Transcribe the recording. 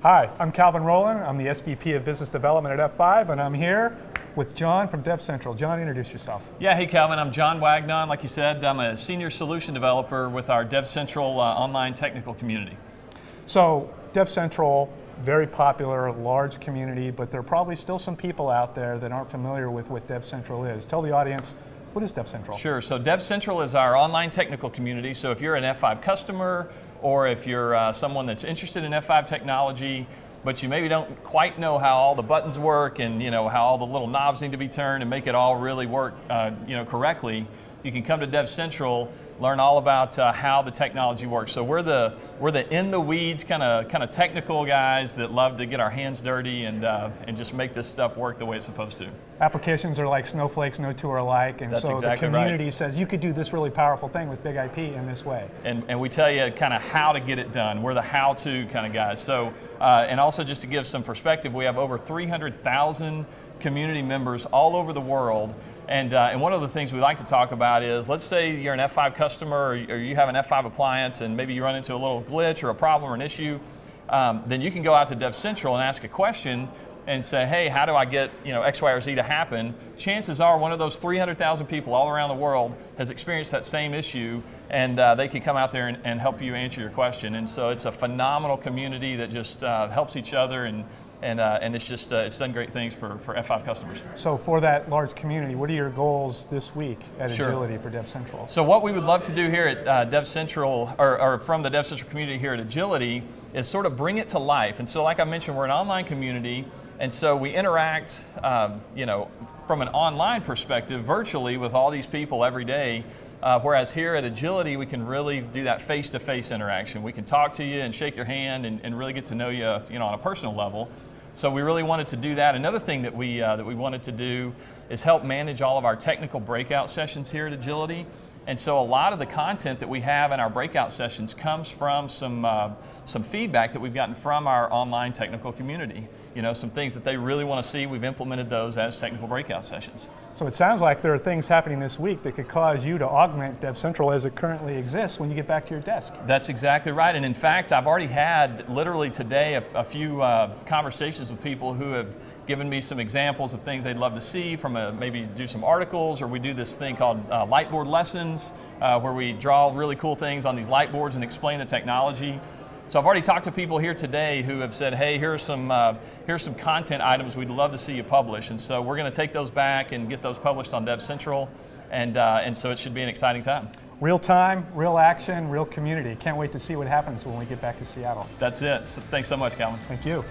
Hi, I'm Calvin Rowland. I'm the SVP of Business Development at F5, and I'm here with John from DevCentral. John, introduce yourself. Yeah, hey Calvin, I'm John Wagnon. Like you said, I'm a senior solution developer with our DevCentral online technical community. So, DevCentral, very popular, large community, but there are probably still some people out there that aren't familiar with what DevCentral is. Tell the audience, what is DevCentral? Sure, so DevCentral is our online technical community. So if you're an F5 customer, or if you're someone that's interested in F5 technology, but you maybe don't quite know how all the buttons work and how all the little knobs need to be turned and make it all really work correctly, you can come to DevCentral, learn all about how the technology works. So we're the in the weeds kind of technical guys that love to get our hands dirty and just make this stuff work the way it's supposed to. Applications are like snowflakes, no two are alike, and That's so exactly the community right. says you could do this really powerful thing with big IP in this way. And we tell you kind of how to get it done. We're the how-to kind of guys. So and also just to give some perspective, we have over 300,000 community members all over the world. And one of the things we like to talk about is, let's say you're an F5 customer or you have an F5 appliance and maybe you run into a little glitch or a problem or an issue, then you can go out to DevCentral and ask a question and say, hey, how do I get X, Y, or Z to happen? Chances are one of those 300,000 people all around the world has experienced that same issue, and they can come out there and help you answer your question. And so it's a phenomenal community that just helps each other, and it's just it's done great things for F5 customers. So for that large community, what are your goals this week at Sure. Agility for DevCentral? So what we would love to do here at DevCentral, or from the DevCentral community here at Agility, is sort of bring it to life. And so like I mentioned, we're an online community, and so we interact from an online perspective virtually with all these people every day. Whereas here at Agility, we can really do that face-to-face interaction. We can talk to you and shake your hand and really get to know you, on a personal level. So we really wanted to do that. Another thing that we wanted to do is help manage all of our technical breakout sessions here at Agility. And so a lot of the content that we have in our breakout sessions comes from some feedback that we've gotten from our online technical community. Some things that they really want to see. We've implemented those as technical breakout sessions. So it sounds like there are things happening this week that could cause you to augment DevCentral as it currently exists when you get back to your desk. That's exactly right. And in fact, I've already had literally today a few conversations with people who have given me some examples of things they'd love to see from maybe do some articles, or we do this thing called lightboard lessons where we draw really cool things on these lightboards and explain the technology. So I've already talked to people here today who have said, hey, here's some content items we'd love to see you publish. And so we're going to take those back and get those published on DevCentral. And so it should be an exciting time. Real time, real action, real community. Can't wait to see what happens when we get back to Seattle. That's it. So thanks so much, Calvin. Thank you.